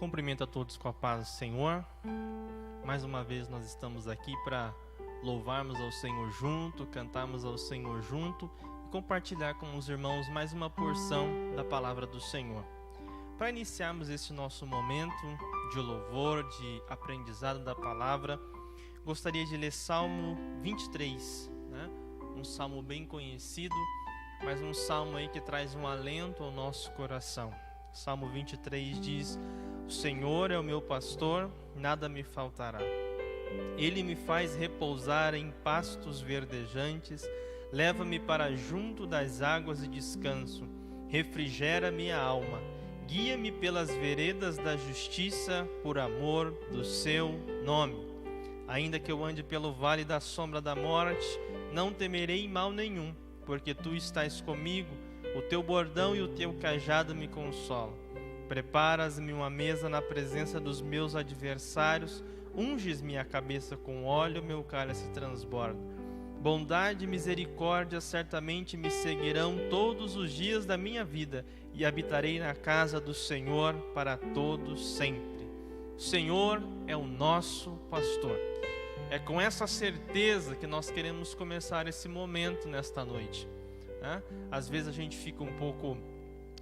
Cumprimento a todos com a paz do Senhor. Mais uma vez nós estamos aqui para louvarmos ao Senhor junto, cantarmos ao Senhor junto e compartilhar com os irmãos mais uma porção da palavra do Senhor. Para iniciarmos esse nosso momento de louvor, de aprendizado da palavra, gostaria de ler Salmo 23, um salmo bem conhecido, mas um salmo aí que traz um alento ao nosso coração. Salmo 23 diz: O Senhor é o meu pastor, nada me faltará. Ele me faz repousar em pastos verdejantes, leva-me para junto das águas de descanso, refrigera minha alma, guia-me pelas veredas da justiça, por amor do seu nome. Ainda que eu ande pelo vale da sombra da morte, não temerei mal nenhum, porque tu estás comigo, o teu bordão e o teu cajado me consolam. Preparas-me uma mesa na presença dos meus adversários, unges minha cabeça com óleo, meu cálice transborda. Bondade e misericórdia certamente me seguirão todos os dias da minha vida, e habitarei na casa do Senhor para todos sempre. O Senhor é o nosso pastor. É com essa certeza que nós queremos começar esse momento nesta noite. Às vezes a gente fica um pouco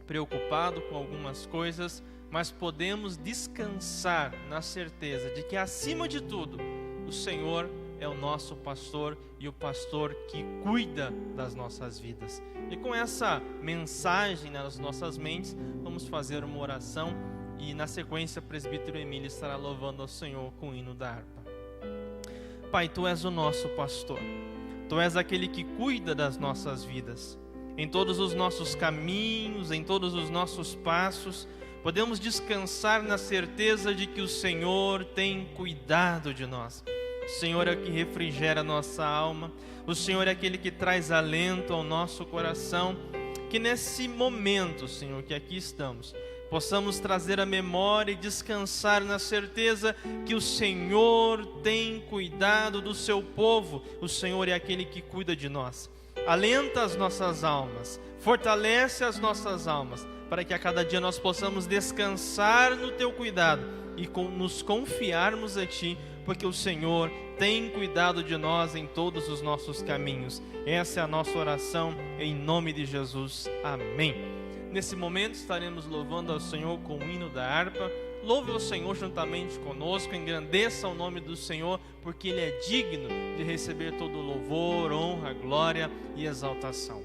preocupado com algumas coisas, mas podemos descansar na certeza de que, acima de tudo, o Senhor é o nosso pastor e o pastor que cuida das nossas vidas. E com essa mensagem nas nossas mentes, vamos fazer uma oração e, na sequência, o presbítero Emílio estará louvando ao Senhor com o hino da harpa. Pai, Tu és o nosso pastor. Tu és aquele que cuida das nossas vidas. Em todos os nossos caminhos, em todos os nossos passos, podemos descansar na certeza de que o Senhor tem cuidado de nós. O Senhor é o que refrigera a nossa alma. O Senhor é aquele que traz alento ao nosso coração. Que nesse momento, Senhor, que aqui estamos, possamos trazer a memória e descansar na certeza que o Senhor tem cuidado do seu povo. O Senhor é aquele que cuida de nós. Alenta as nossas almas, fortalece as nossas almas, para que a cada dia nós possamos descansar no Teu cuidado e nos confiarmos a Ti, porque o Senhor tem cuidado de nós em todos os nossos caminhos. Essa é a nossa oração, em nome de Jesus. Amém. Nesse momento estaremos louvando ao Senhor com o hino da harpa. Louve o Senhor juntamente conosco, engrandeça o nome do Senhor, porque Ele é digno de receber todo louvor, honra, glória e exaltação.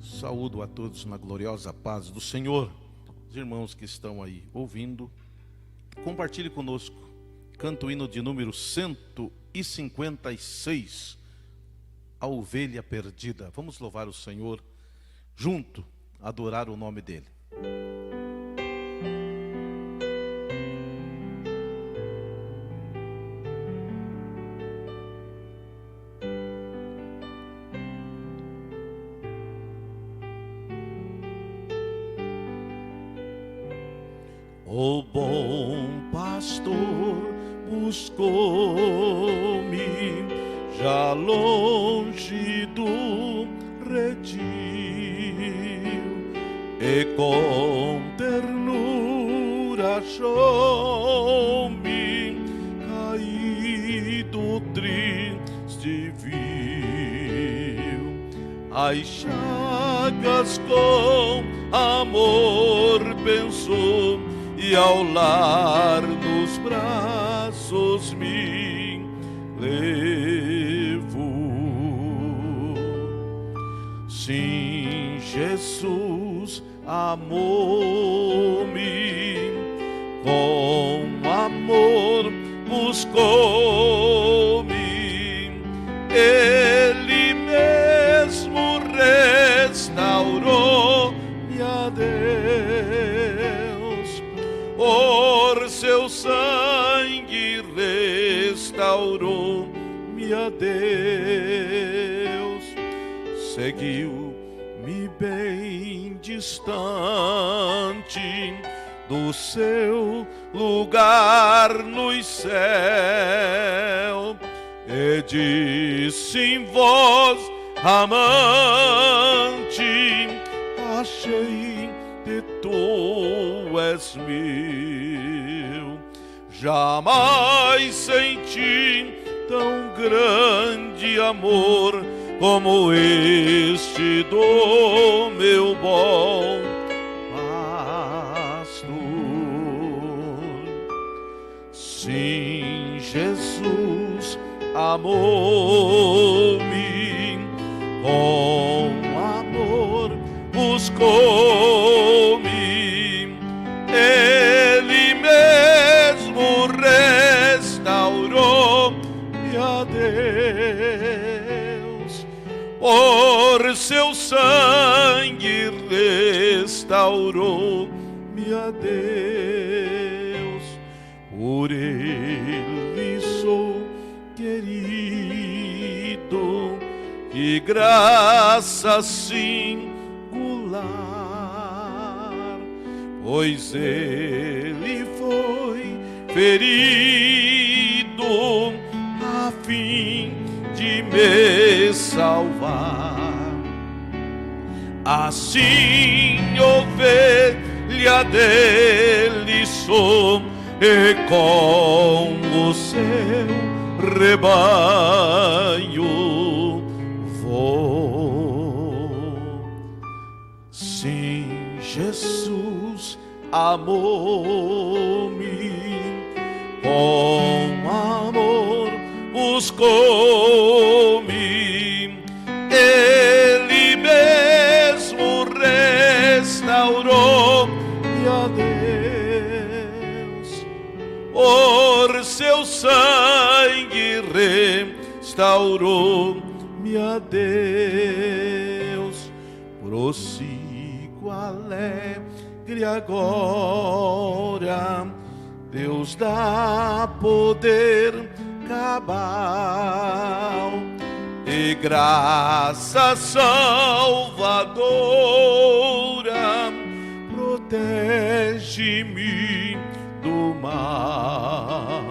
Saúdo a todos na gloriosa paz do Senhor. Os irmãos que estão aí ouvindo, compartilhe conosco. Canto o hino de número 156, A Ovelha Perdida. Vamos louvar o Senhor junto, adorar o nome dEle. O bom pastor buscou-me já longe do redil, e com ternura achou-me caído, triste viu as chagas, com amor pensou, e ao lar dos braços me levou. Sim, Jesus amou-me, com amor buscou-me, Ele mesmo restaurou-me a Deus, por seu sangue restaurou-me a Deus. Seguiu-me bem distante do seu lugar no céu, e disse em voz amante: a achei de tu és meu. Jamais senti tão grande amor como este do meu bom pastor. Sim, Jesus amou-me com amor, buscou-me, Ele mesmo restaurou-me a Deus. Por seu sangue restaurou-me a Deus. Por Ele sou querido, que graça singular, pois Ele foi ferido a fim de me salvar. Assim, ovelha dele sou, e com o seu rebanho vou. Sim, Jesus amou-me com amor, buscou-me, Ele mesmo restaurou-me a Deus. Por seu sangue restaurou-me a Deus. Prossigo alegre agora, Deus dá poder cabal e graça salvadora, protege-me do mal.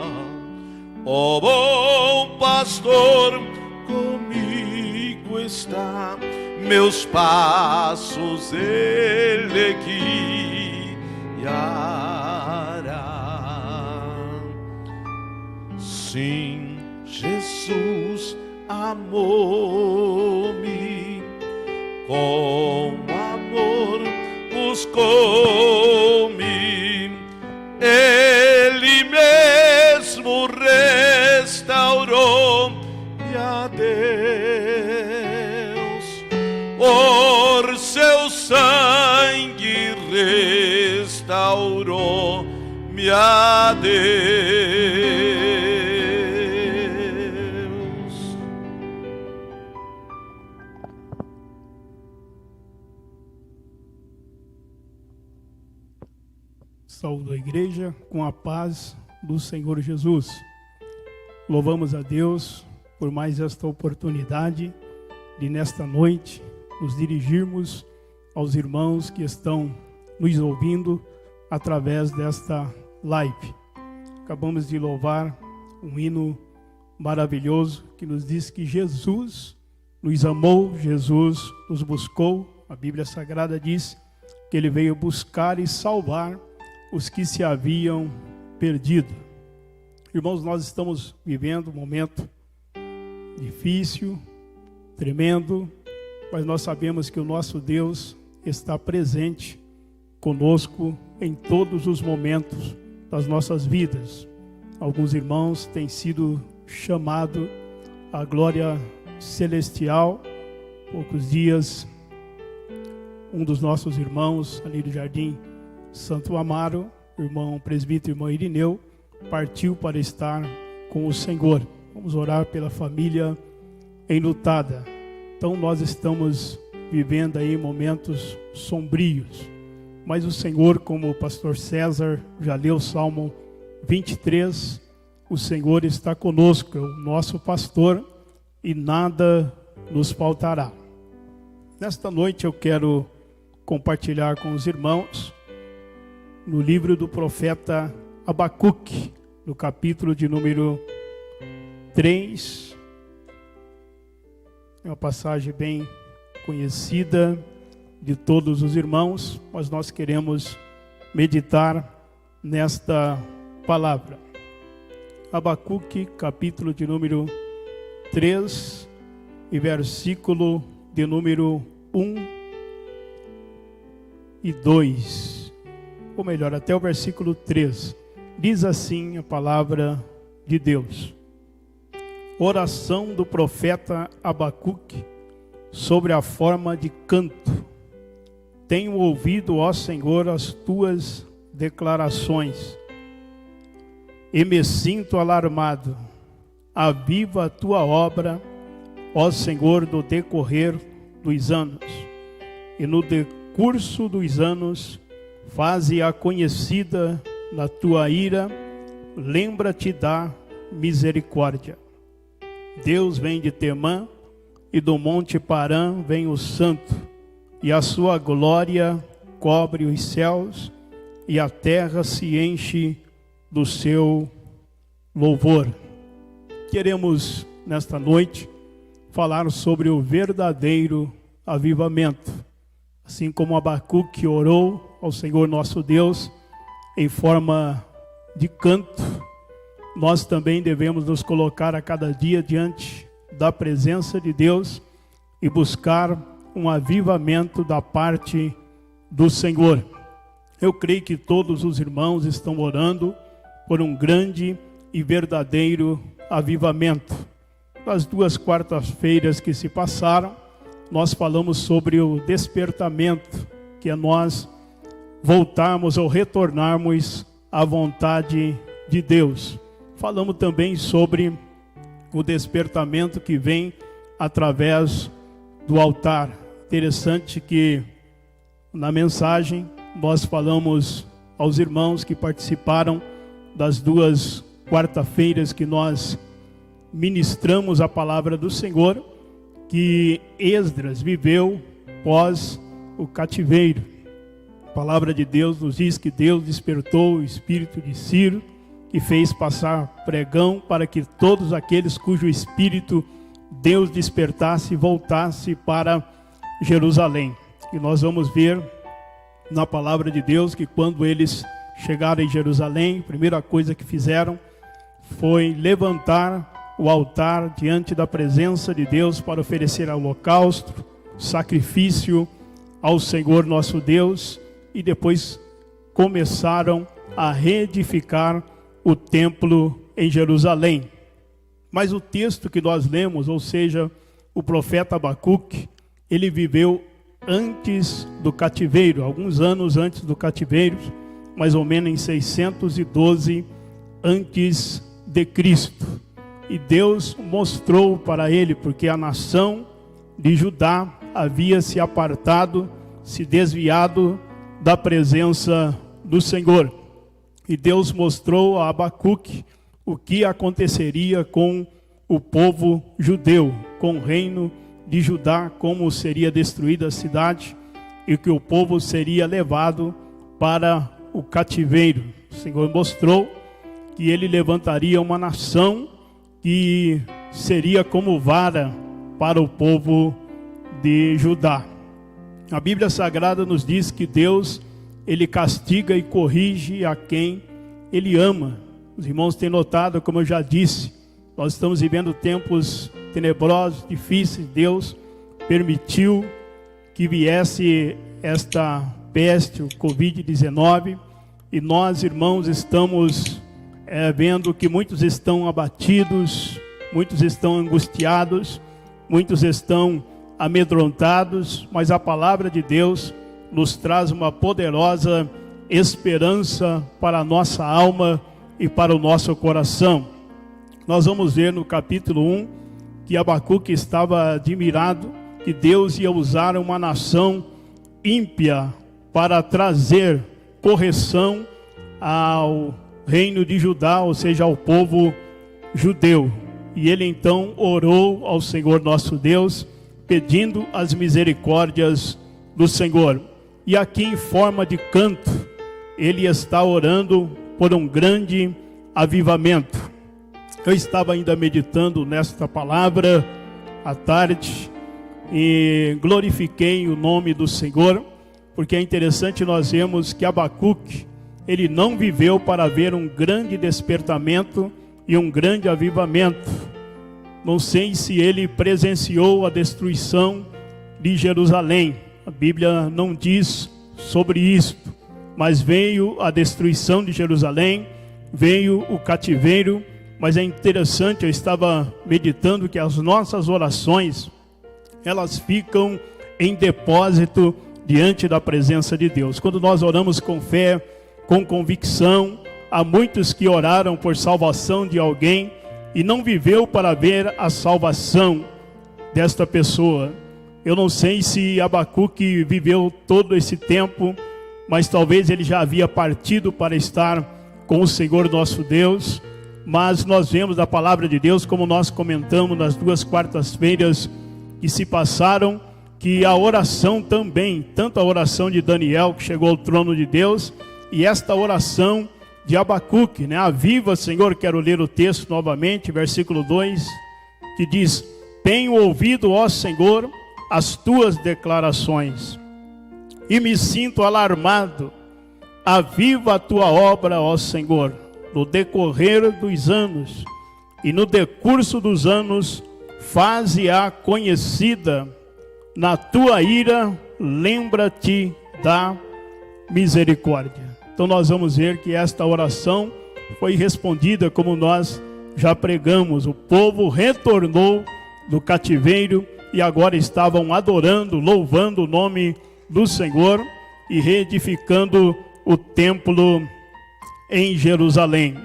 Ó bom pastor, comigo está, meus passos Ele guiará. Sim, Jesus amou-me com amor, buscou-me, Ele mesmo restaurou-me a Deus. Por seu sangue restaurou-me a Deus. Saúdo a igreja com a paz do Senhor Jesus. Louvamos a Deus por mais esta oportunidade de nesta noite nos dirigirmos aos irmãos que estão nos ouvindo através desta live. Acabamos de louvar um hino maravilhoso que nos diz que Jesus nos amou, Jesus nos buscou. A Bíblia Sagrada diz que Ele veio buscar e salvar os que se haviam perdido. Irmãos, nós estamos vivendo um momento difícil, tremendo, mas nós sabemos que o nosso Deus está presente conosco em todos os momentos das nossas vidas. Alguns irmãos têm sido chamados à glória celestial. Poucos dias, um dos nossos irmãos ali do Jardim Santo Amaro, irmão presbítero, irmão Irineu, partiu para estar com o Senhor. Vamos orar pela família enlutada. Então nós estamos vivendo aí momentos sombrios, mas o Senhor, como o pastor César já leu o Salmo 23, o Senhor está conosco, é o nosso pastor e nada nos faltará. Nesta noite eu quero compartilhar com os irmãos no livro do profeta Abacuque, no capítulo de número 3. É uma passagem bem conhecida de todos os irmãos, mas nós queremos meditar nesta palavra. Abacuque, capítulo de número 3 e versículo de número 1 e 2, ou melhor, até o versículo 3. Diz assim a palavra de Deus: oração do profeta Abacuque sobre a forma de canto. Tenho ouvido, ó Senhor, as tuas declarações e me sinto alarmado. Aviva a tua obra, ó Senhor, no decorrer dos anos, e no decurso dos anos faze-a conhecida na tua ira, lembra-te da misericórdia. Deus vem de Temã, e do monte Parã vem o santo, e a sua glória cobre os céus, e a terra se enche do seu louvor. Queremos, nesta noite, falar sobre o verdadeiro avivamento. Assim como Abacuque orou ao Senhor nosso Deus em forma de canto, nós também devemos nos colocar a cada dia diante da presença de Deus e buscar um avivamento da parte do Senhor. Eu creio que todos os irmãos estão orando por um grande e verdadeiro avivamento. Nas 2 quartas-feiras que se passaram, nós falamos sobre o despertamento, que é nós voltarmos ou retornarmos à vontade de Deus. Falamos também sobre o despertamento que vem através do altar. Interessante que na mensagem nós falamos aos irmãos que participaram das 2 quarta-feiras que nós ministramos a palavra do Senhor, que Esdras viveu pós o cativeiro. A palavra de Deus nos diz que Deus despertou o espírito de Ciro, que fez passar pregão para que todos aqueles cujo espírito Deus despertasse e voltasse para Jerusalém. E nós vamos ver na palavra de Deus que quando eles chegaram em Jerusalém, a primeira coisa que fizeram foi levantar o altar diante da presença de Deus para oferecer holocausto, sacrifício ao Senhor nosso Deus, e depois começaram a reedificar o templo em Jerusalém. Mas o texto que nós lemos, ou seja, o profeta Abacuque, ele viveu antes do cativeiro, alguns anos antes do cativeiro, mais ou menos em 612 antes de Cristo. E Deus mostrou para ele, porque a nação de Judá havia se apartado, se desviado da presença do Senhor. E Deus mostrou a Abacuque o que aconteceria com o povo judeu, com o reino de Judá, como seria destruída a cidade e que o povo seria levado para o cativeiro. O Senhor mostrou que ele levantaria uma nação que seria como vara para o povo de Judá. A Bíblia Sagrada nos diz que Deus, ele castiga e corrige a quem ele ama. Os irmãos têm notado, como eu já disse, nós estamos vivendo tempos tenebrosos, difíceis. Deus permitiu que viesse esta peste, o Covid-19, e nós, irmãos, estamos vendo que muitos estão abatidos, muitos estão angustiados, muitos estão amedrontados, mas a palavra de Deus nos traz uma poderosa esperança para a nossa alma e para o nosso coração. Nós vamos ver no capítulo 1 que Abacuque estava admirado que Deus ia usar uma nação ímpia para trazer correção ao reino de Judá, ou seja, ao povo judeu. E ele então orou ao Senhor nosso Deus, pedindo as misericórdias do Senhor. E aqui em forma de canto, ele está orando por um grande avivamento. Eu estava ainda meditando nesta palavra à tarde, e glorifiquei o nome do Senhor, porque é interessante nós vemos que Abacuque, ele não viveu para ver um grande despertamento e um grande avivamento. Não sei se ele presenciou a destruição de Jerusalém, a Bíblia não diz sobre isto, mas veio a destruição de Jerusalém, veio o cativeiro. Mas é interessante, eu estava meditando que as nossas orações, elas ficam em depósito diante da presença de Deus. Quando nós oramos com fé, com convicção, há muitos que oraram por salvação de alguém e não viveu para ver a salvação desta pessoa. Eu não sei se Abacuque viveu todo esse tempo, mas talvez ele já havia partido para estar com o Senhor nosso Deus. Mas nós vemos da palavra de Deus, como nós comentamos nas 2 quartas-feiras que se passaram, que a oração também, tanto a oração de Daniel, que chegou ao trono de Deus, e esta oração de Abacuque, né? Aviva, Senhor, quero ler o texto novamente, versículo 2, que diz: tenho ouvido, ó Senhor, as tuas declarações, e me sinto alarmado. Aviva a tua obra, ó Senhor, no decorrer dos anos, e no decurso dos anos, faze-a conhecida. Na tua ira, lembra-te da misericórdia. Então nós vamos ver que esta oração foi respondida, como nós já pregamos. O povo retornou do cativeiro e agora estavam adorando, louvando o nome do Senhor e reedificando o templo em Jerusalém.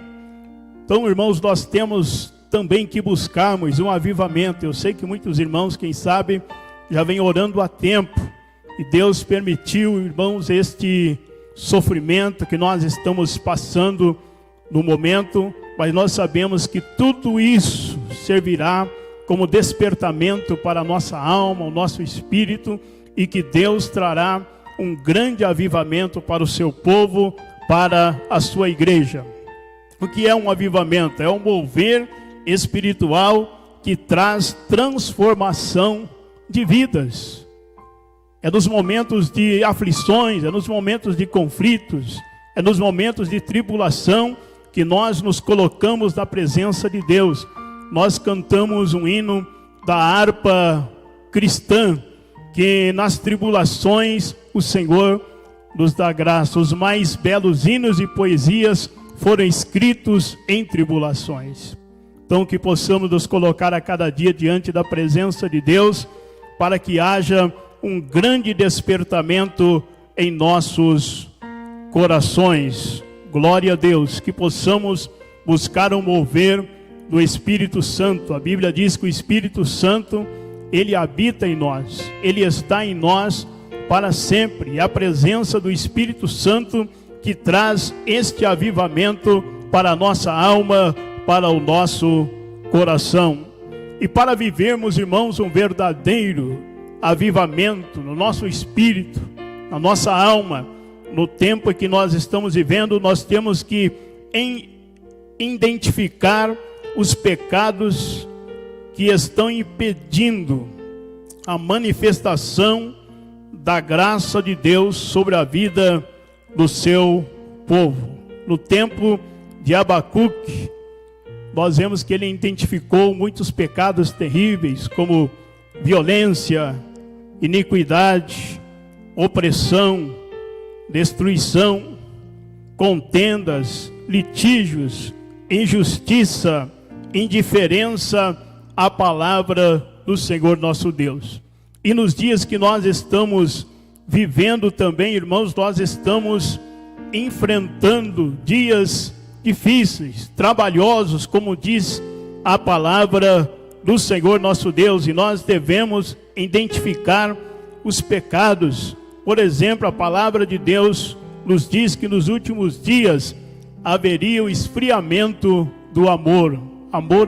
Então, irmãos, nós temos também que buscarmos um avivamento. Eu sei que muitos irmãos, quem sabe, já vem orando há tempo, e Deus permitiu, irmãos, este sofrimento que nós estamos passando no momento, mas nós sabemos que tudo isso servirá como despertamento para a nossa alma, o nosso espírito, e que Deus trará um grande avivamento para o seu povo, para a sua igreja. O que é um avivamento? É um mover espiritual que traz transformação de vidas. É nos momentos de aflições, é nos momentos de conflitos, é nos momentos de tribulação que nós nos colocamos na presença de Deus. Nós cantamos um hino da harpa cristã, que nas tribulações o Senhor nos dá graça. Os mais belos hinos e poesias foram escritos em tribulações. Então que possamos nos colocar a cada dia diante da presença de Deus, para que haja um grande despertamento em nossos corações. Glória a Deus, que possamos buscar um mover do Espírito Santo. A Bíblia diz que o Espírito Santo, ele habita em nós, ele está em nós para sempre. E a presença do Espírito Santo que traz este avivamento para a nossa alma, para o nosso coração. E para vivermos, irmãos, um verdadeiro avivamento no nosso espírito, na nossa alma, no tempo que nós estamos vivendo, nós temos que identificar os pecados que estão impedindo a manifestação da graça de Deus sobre a vida do seu povo. No tempo de Abacuque, nós vemos que ele identificou muitos pecados terríveis, como violência, iniquidade, opressão, destruição, contendas, litígios, injustiça, indiferença à palavra do Senhor nosso Deus. E nos dias que nós estamos vivendo também, irmãos, nós estamos enfrentando dias difíceis, trabalhosos, como diz a palavra do Senhor nosso Deus, e nós devemos identificar os pecados. Por exemplo, a palavra de Deus nos diz que nos últimos dias haveria o esfriamento do amor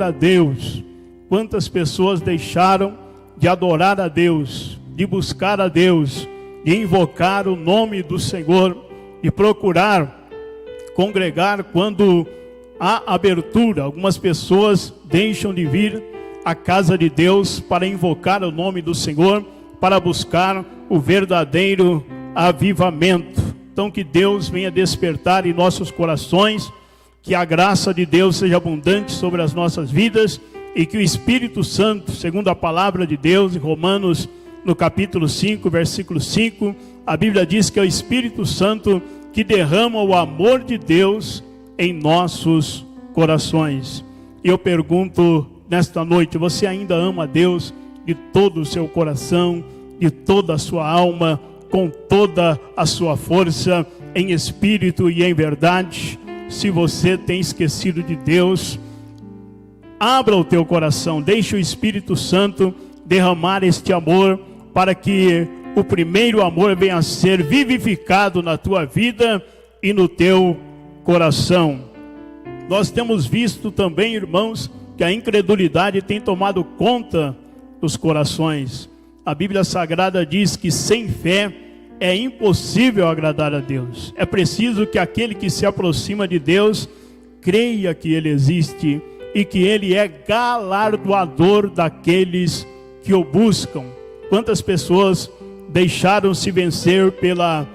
a Deus. Quantas pessoas deixaram de adorar a Deus, de buscar a Deus, de invocar o nome do Senhor, de procurar congregar quando há abertura. Algumas pessoas deixam de vir à casa de Deus para invocar o nome do Senhor, para buscar o verdadeiro avivamento. Então que Deus venha despertar em nossos corações, que a graça de Deus seja abundante sobre as nossas vidas e que o Espírito Santo, segundo a palavra de Deus, em Romanos, no capítulo 5, versículo 5, a Bíblia diz que é o Espírito Santo que derrama o amor de Deus em nossos corações. E eu pergunto nesta noite, você ainda ama a Deus de todo o seu coração, de toda a sua alma, com toda a sua força, em espírito e em verdade? Se você tem esquecido de Deus, abra o teu coração, deixe o Espírito Santo derramar este amor, para que o primeiro amor venha a ser vivificado na tua vida e no teu coração. Nós temos visto também, irmãos, que a incredulidade tem tomado conta dos corações. A Bíblia Sagrada diz que sem fé é impossível agradar a Deus. É preciso que aquele que se aproxima de Deus creia que Ele existe e que Ele é galardoador daqueles que o buscam. Quantas pessoas deixaram-se vencer pela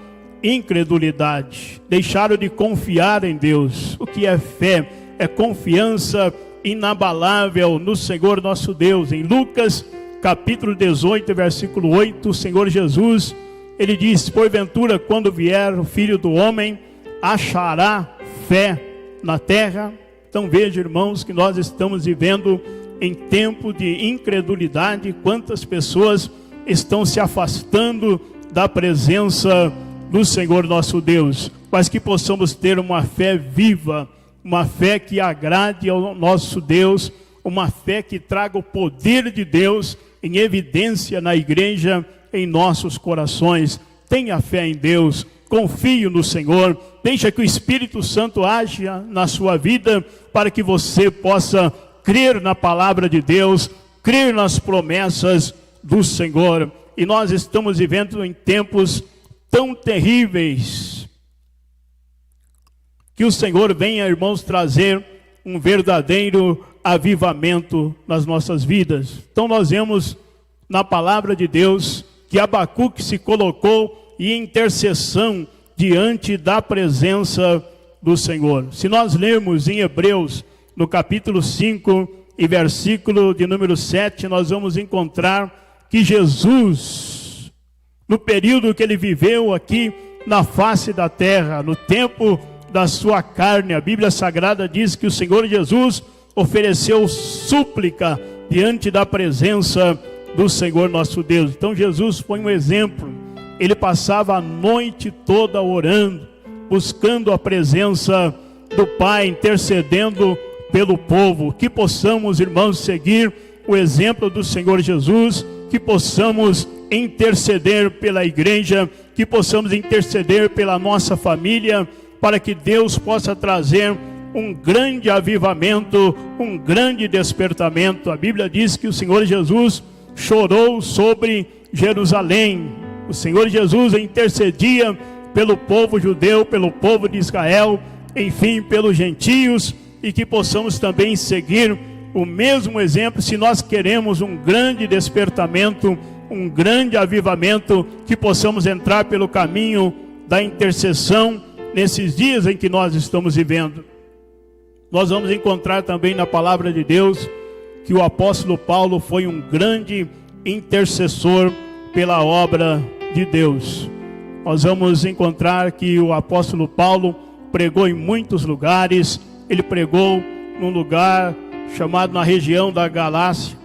incredulidade, deixaram de confiar em Deus. O que é fé? É confiança inabalável no Senhor nosso Deus. Em Lucas capítulo 18, versículo 8, o Senhor Jesus, Ele diz: porventura, quando vier o Filho do Homem, achará fé na terra? Então veja, irmãos, que nós estamos vivendo em tempo de incredulidade. Quantas pessoas estão se afastando da presença do Senhor nosso Deus, mas que possamos ter uma fé viva, uma fé que agrade ao nosso Deus, uma fé que traga o poder de Deus em evidência na igreja, em nossos corações. Tenha fé em Deus, confie no Senhor, deixa que o Espírito Santo aja na sua vida, para que você possa crer na palavra de Deus, crer nas promessas do Senhor. E nós estamos vivendo em tempos tão terríveis, que o Senhor venha, irmãos, trazer um verdadeiro avivamento nas nossas vidas. Então nós vemos na palavra de Deus que Abacuque se colocou em intercessão diante da presença do Senhor. Se nós lermos em Hebreus, no capítulo 5 e versículo de número 7, nós vamos encontrar que Jesus, no período que Ele viveu aqui na face da terra, no tempo da sua carne, a Bíblia Sagrada diz que o Senhor Jesus ofereceu súplica diante da presença do Senhor nosso Deus. Então Jesus foi um exemplo. Ele passava a noite toda orando, buscando a presença do Pai, intercedendo pelo povo. Que possamos, irmãos, seguir o exemplo do Senhor Jesus, que possamos interceder pela igreja, que possamos interceder pela nossa família, para que Deus possa trazer um grande avivamento, um grande despertamento. A Bíblia diz que o Senhor Jesus chorou sobre Jerusalém. O Senhor Jesus intercedia pelo povo judeu, pelo povo de Israel, enfim, pelos gentios, e que possamos também seguir o mesmo exemplo, se nós queremos um grande despertamento, um grande avivamento, que possamos entrar pelo caminho da intercessão nesses dias em que nós estamos vivendo. Nós vamos encontrar também na palavra de Deus que o apóstolo Paulo foi um grande intercessor pela obra de Deus. Nós vamos encontrar que o apóstolo Paulo pregou em muitos lugares. Ele pregou num lugar chamado na região da Galácia,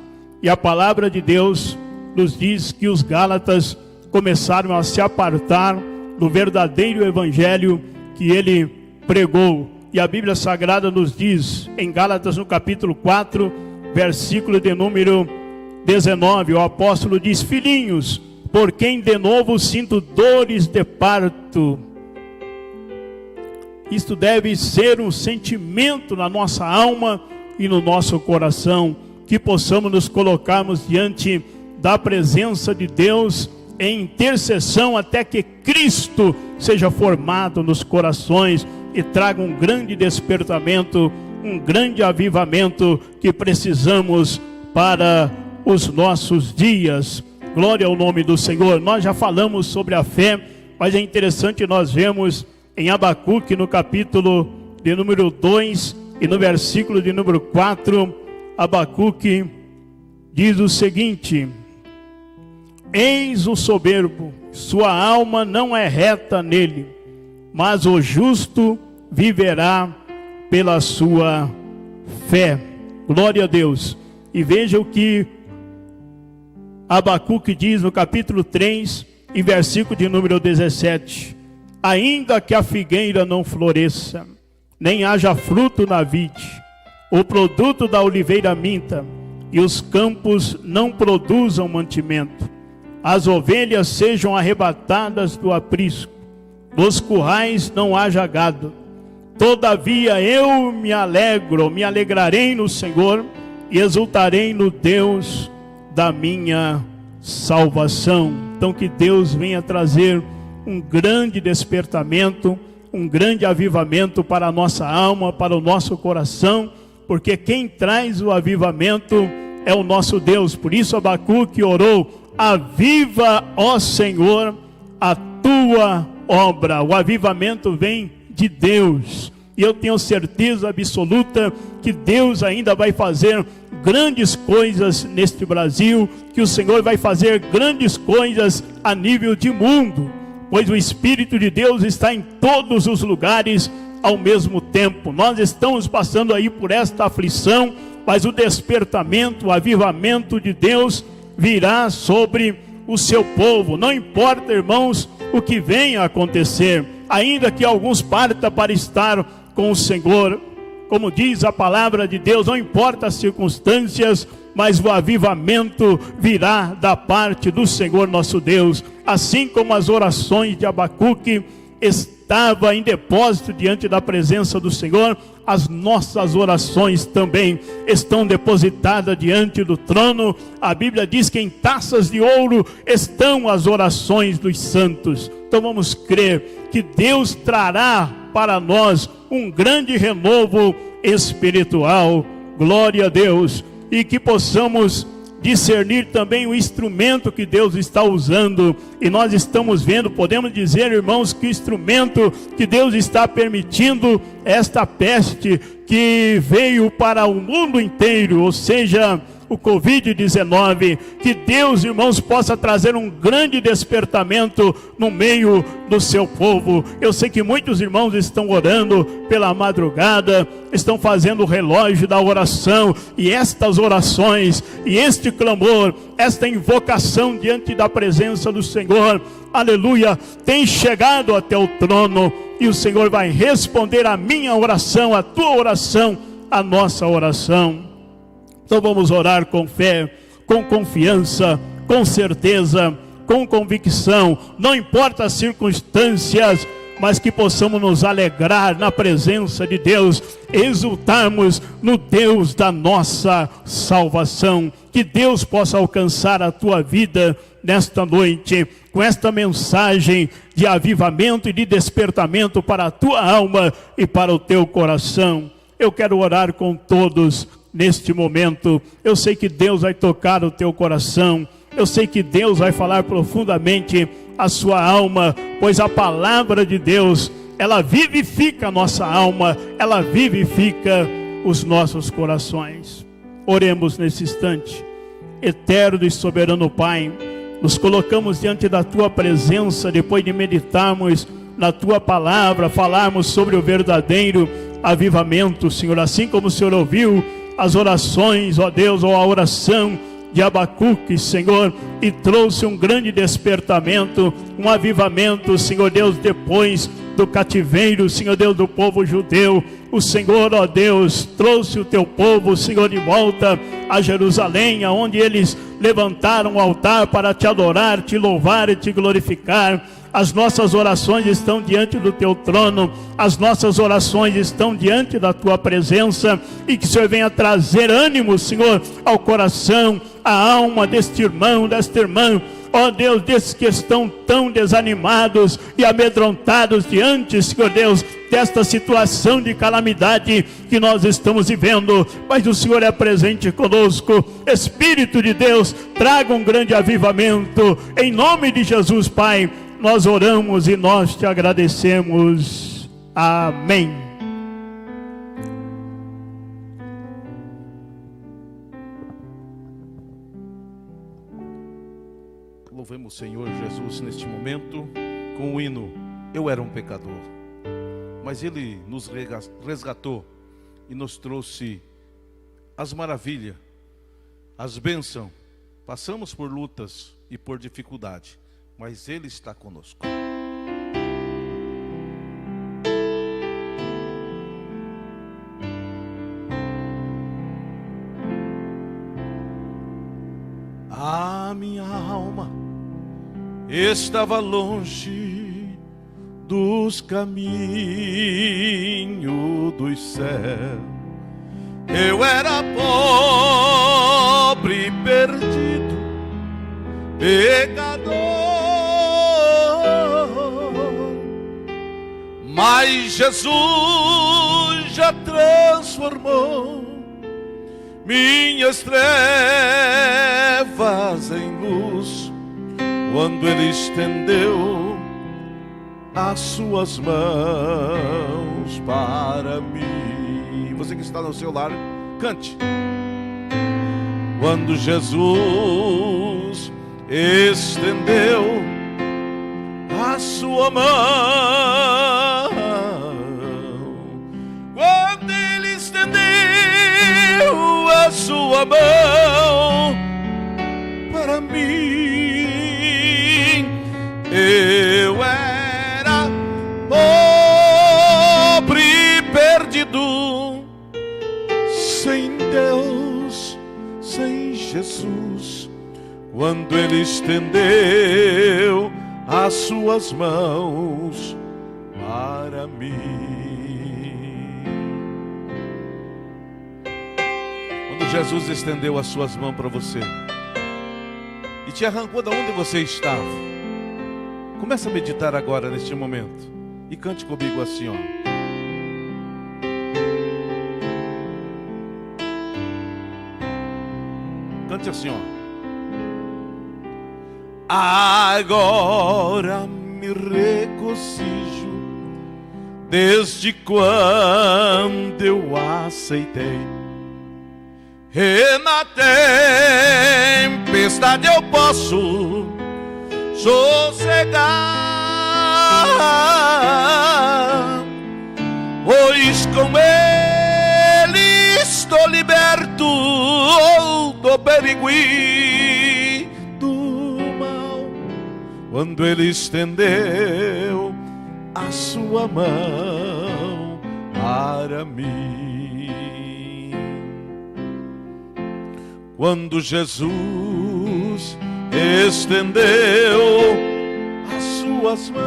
e a palavra de Deus nos diz que os gálatas começaram a se apartar do verdadeiro evangelho que ele pregou. E a Bíblia Sagrada nos diz, em Gálatas no capítulo 4, versículo de número 19, o apóstolo diz: filhinhos, por quem de novo sinto dores de parto. Isto deve ser um sentimento na nossa alma e no nosso coração, que possamos nos colocarmos diante da presença de Deus em intercessão até que Cristo seja formado nos corações e traga um grande despertamento, um grande avivamento que precisamos para os nossos dias. Glória ao nome do Senhor. Nós já falamos sobre a fé, mas é interessante nós vemos em Abacuque, no capítulo de número 2 e no versículo de número 4, Abacuque diz o seguinte: eis o soberbo, sua alma não é reta nele, mas o justo viverá pela sua fé. Glória a Deus. E veja o que Abacuque diz no capítulo 3 e versículo de número 17: ainda que a figueira não floresça, nem haja fruto na vide, o produto da oliveira minta, e os campos não produzam mantimento, as ovelhas sejam arrebatadas do aprisco, nos currais não haja gado, todavia eu me alegrarei no Senhor, e exultarei no Deus da minha salvação. Então que Deus venha trazer um grande despertamento, um grande avivamento para a nossa alma, para o nosso coração, porque quem traz o avivamento é o nosso Deus. Por isso Abacuque orou: aviva, ó Senhor, a tua obra. O avivamento vem de Deus, e eu tenho certeza absoluta que Deus ainda vai fazer grandes coisas neste Brasil, que o Senhor vai fazer grandes coisas a nível de mundo, pois o Espírito de Deus está em todos os lugares ao mesmo tempo. Nós estamos passando aí por esta aflição, mas o despertamento, o avivamento de Deus virá sobre o seu povo. Não importa, irmãos, o que venha a acontecer, ainda que alguns partam para estar com o Senhor, como diz a palavra de Deus, não importa as circunstâncias, mas o avivamento virá da parte do Senhor nosso Deus. Assim como as orações de Abacuque estavam em depósito diante da presença do Senhor, as nossas orações também estão depositadas diante do trono. A Bíblia diz que em taças de ouro estão as orações dos santos. Então vamos crer que Deus trará para nós um grande renovo espiritual. Glória a Deus. E que possamos discernir também o instrumento que Deus está usando. E nós estamos vendo, podemos dizer, irmãos, que o instrumento que Deus está permitindo, esta peste que veio para o mundo inteiro, ou seja, o Covid-19, que Deus, irmãos, possa trazer um grande despertamento no meio do seu povo. Eu sei que muitos irmãos estão orando pela madrugada, estão fazendo o relógio da oração, e estas orações, e este clamor, esta invocação diante da presença do Senhor, aleluia, tem chegado até o trono, e o Senhor vai responder a minha oração, a tua oração, a nossa oração. Então vamos orar com fé, com confiança, com certeza, com convicção, não importa as circunstâncias, mas que possamos nos alegrar na presença de Deus, exultarmos no Deus da nossa salvação. Que Deus possa alcançar a tua vida nesta noite, com esta mensagem de avivamento e de despertamento para a tua alma e para o teu coração. Eu quero orar com todos neste momento. Eu sei que Deus vai tocar o teu coração, eu sei que Deus vai falar profundamente a sua alma, pois a palavra de Deus, ela vivifica a nossa alma, ela vivifica os nossos corações. Oremos nesse instante. Eterno e soberano Pai, nos colocamos diante da tua presença, depois de meditarmos na tua palavra, falarmos sobre o verdadeiro avivamento, Senhor, assim como o Senhor ouviu as orações, ó Deus, ou a oração de Abacuque, Senhor, e trouxe um grande despertamento, um avivamento, Senhor Deus, depois do cativeiro, Senhor Deus, do povo judeu. O Senhor, ó Deus, trouxe o teu povo, Senhor, de volta a Jerusalém, aonde eles levantaram um altar para te adorar, te louvar e te glorificar. As nossas orações estão diante do teu trono, as nossas orações estão diante da tua presença, e que o Senhor venha trazer ânimo, Senhor, ao coração, à alma deste irmão, desta irmã. ó Deus, desses que estão tão desanimados e amedrontados diante, Senhor Deus, desta situação de calamidade que nós estamos vivendo. Mas o Senhor é presente conosco. Espírito de Deus, traga um grande avivamento, em nome de Jesus, Pai. Nós oramos e nós te agradecemos. Amém. Louvemos o Senhor Jesus neste momento com o hino Eu Era um Pecador, mas Ele nos resgatou e nos trouxe as maravilhas, as bênçãos. Passamos por lutas e por dificuldade, mas Ele está conosco. A minha alma estava longe dos caminhos dos céus. Eu era pobre, perdido, pecador, mas Jesus já transformou minhas trevas em luz, quando Ele estendeu as suas mãos para mim. Você que está no seu lar, cante. Quando Jesus estendeu a sua mão, quando Ele estendeu a sua mão para mim, eu era pobre, perdido, sem Deus, sem Jesus, quando Ele estendeu as suas mãos para mim. Quando Jesus estendeu as suas mãos para você e te arrancou de onde você estava, comece a meditar agora neste momento e cante comigo assim, ó. Cante assim, ó. Agora me regozijo desde quando eu aceitei, e na tempestade eu posso sossegar, pois com Ele estou liberto do perigo e do mal. Quando Ele estendeu a sua mão para mim, quando Jesus estendeu as suas mãos,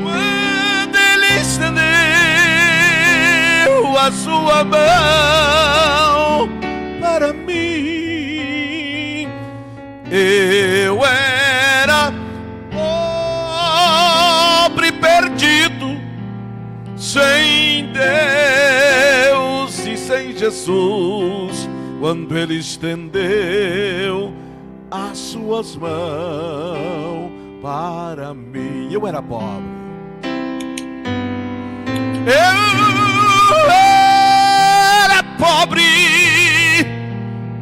quando Ele estendeu a sua mão para mim, eu era pobre, perdido, sem Deus e sem Jesus, quando Ele estendeu as suas mãos para mim. Eu era pobre, eu era pobre,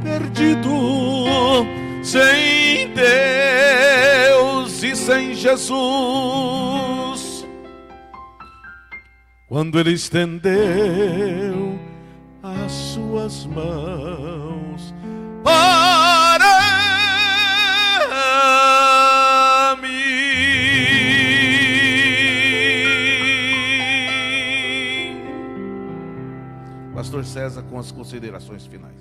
perdido, sem Deus e sem Jesus, quando Ele estendeu as suas mãos para mim. Pastor César, com as considerações finais.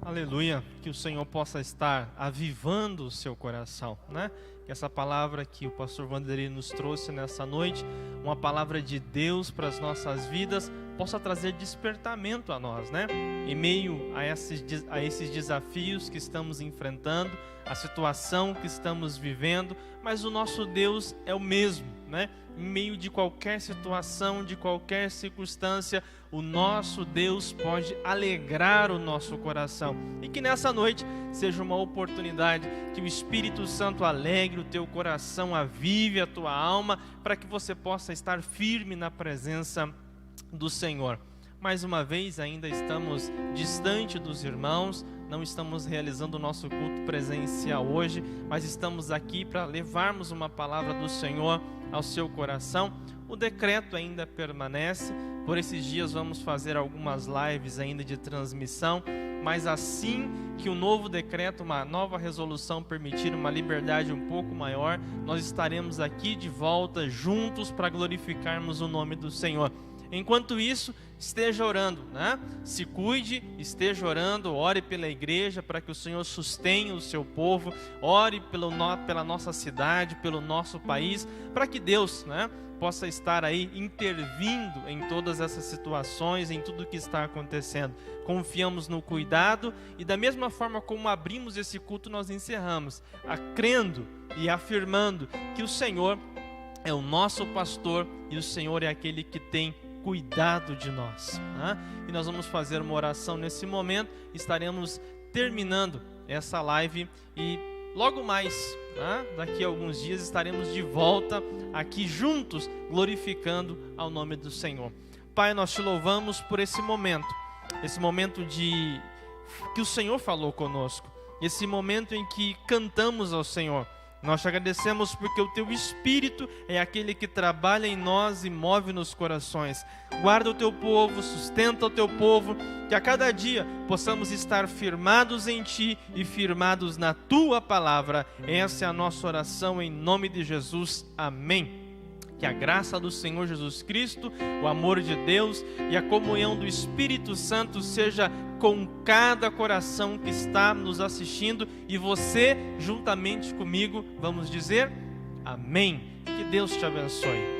Aleluia, que o Senhor possa estar avivando o seu coração, né? Que essa palavra que o pastor Vanderlei nos trouxe nessa noite, uma palavra de Deus para as nossas vidas, possa trazer despertamento a nós, né? Em meio a esses desafios que estamos enfrentando, a situação que estamos vivendo, mas o nosso Deus é o mesmo, né? Em meio de qualquer situação, de qualquer circunstância, o nosso Deus pode alegrar o nosso coração. E que nessa noite seja uma oportunidade que o Espírito Santo alegre o teu coração, avive a tua alma, para que você possa estar firme na presença do Senhor. Mais uma vez, ainda estamos distante dos irmãos, não estamos realizando o nosso culto presencial hoje, mas estamos aqui para levarmos uma palavra do Senhor ao seu coração. O decreto ainda permanece, por esses dias vamos fazer algumas lives ainda de transmissão, mas assim que o novo decreto, uma nova resolução permitir uma liberdade um pouco maior, nós estaremos aqui de volta juntos para glorificarmos o nome do Senhor. Enquanto isso, esteja orando, né? Se cuide, esteja orando, ore pela igreja para que o Senhor sustenha o seu povo, ore pela nossa cidade, pelo nosso país, para que Deus, né, possa estar aí intervindo em todas essas situações, em tudo que está acontecendo. Confiamos no cuidado e da mesma forma como abrimos esse culto, nós encerramos, crendo e afirmando que o Senhor é o nosso pastor e o Senhor é aquele que tem cuidado de nós, né? E nós vamos fazer uma oração nesse momento, estaremos terminando essa live e logo mais, né, daqui a alguns dias estaremos de volta aqui juntos, glorificando ao nome do Senhor. Pai, nós te louvamos por esse momento de que o Senhor falou conosco, esse momento em que cantamos ao Senhor. Nós te agradecemos porque o teu Espírito é aquele que trabalha em nós e move nos corações. Guarda o teu povo, sustenta o teu povo, que a cada dia possamos estar firmados em ti e firmados na tua palavra. Essa é a nossa oração em nome de Jesus. Amém. Que a graça do Senhor Jesus Cristo, o amor de Deus e a comunhão do Espírito Santo seja com cada coração que está nos assistindo e você, juntamente comigo, vamos dizer amém. Que Deus te abençoe.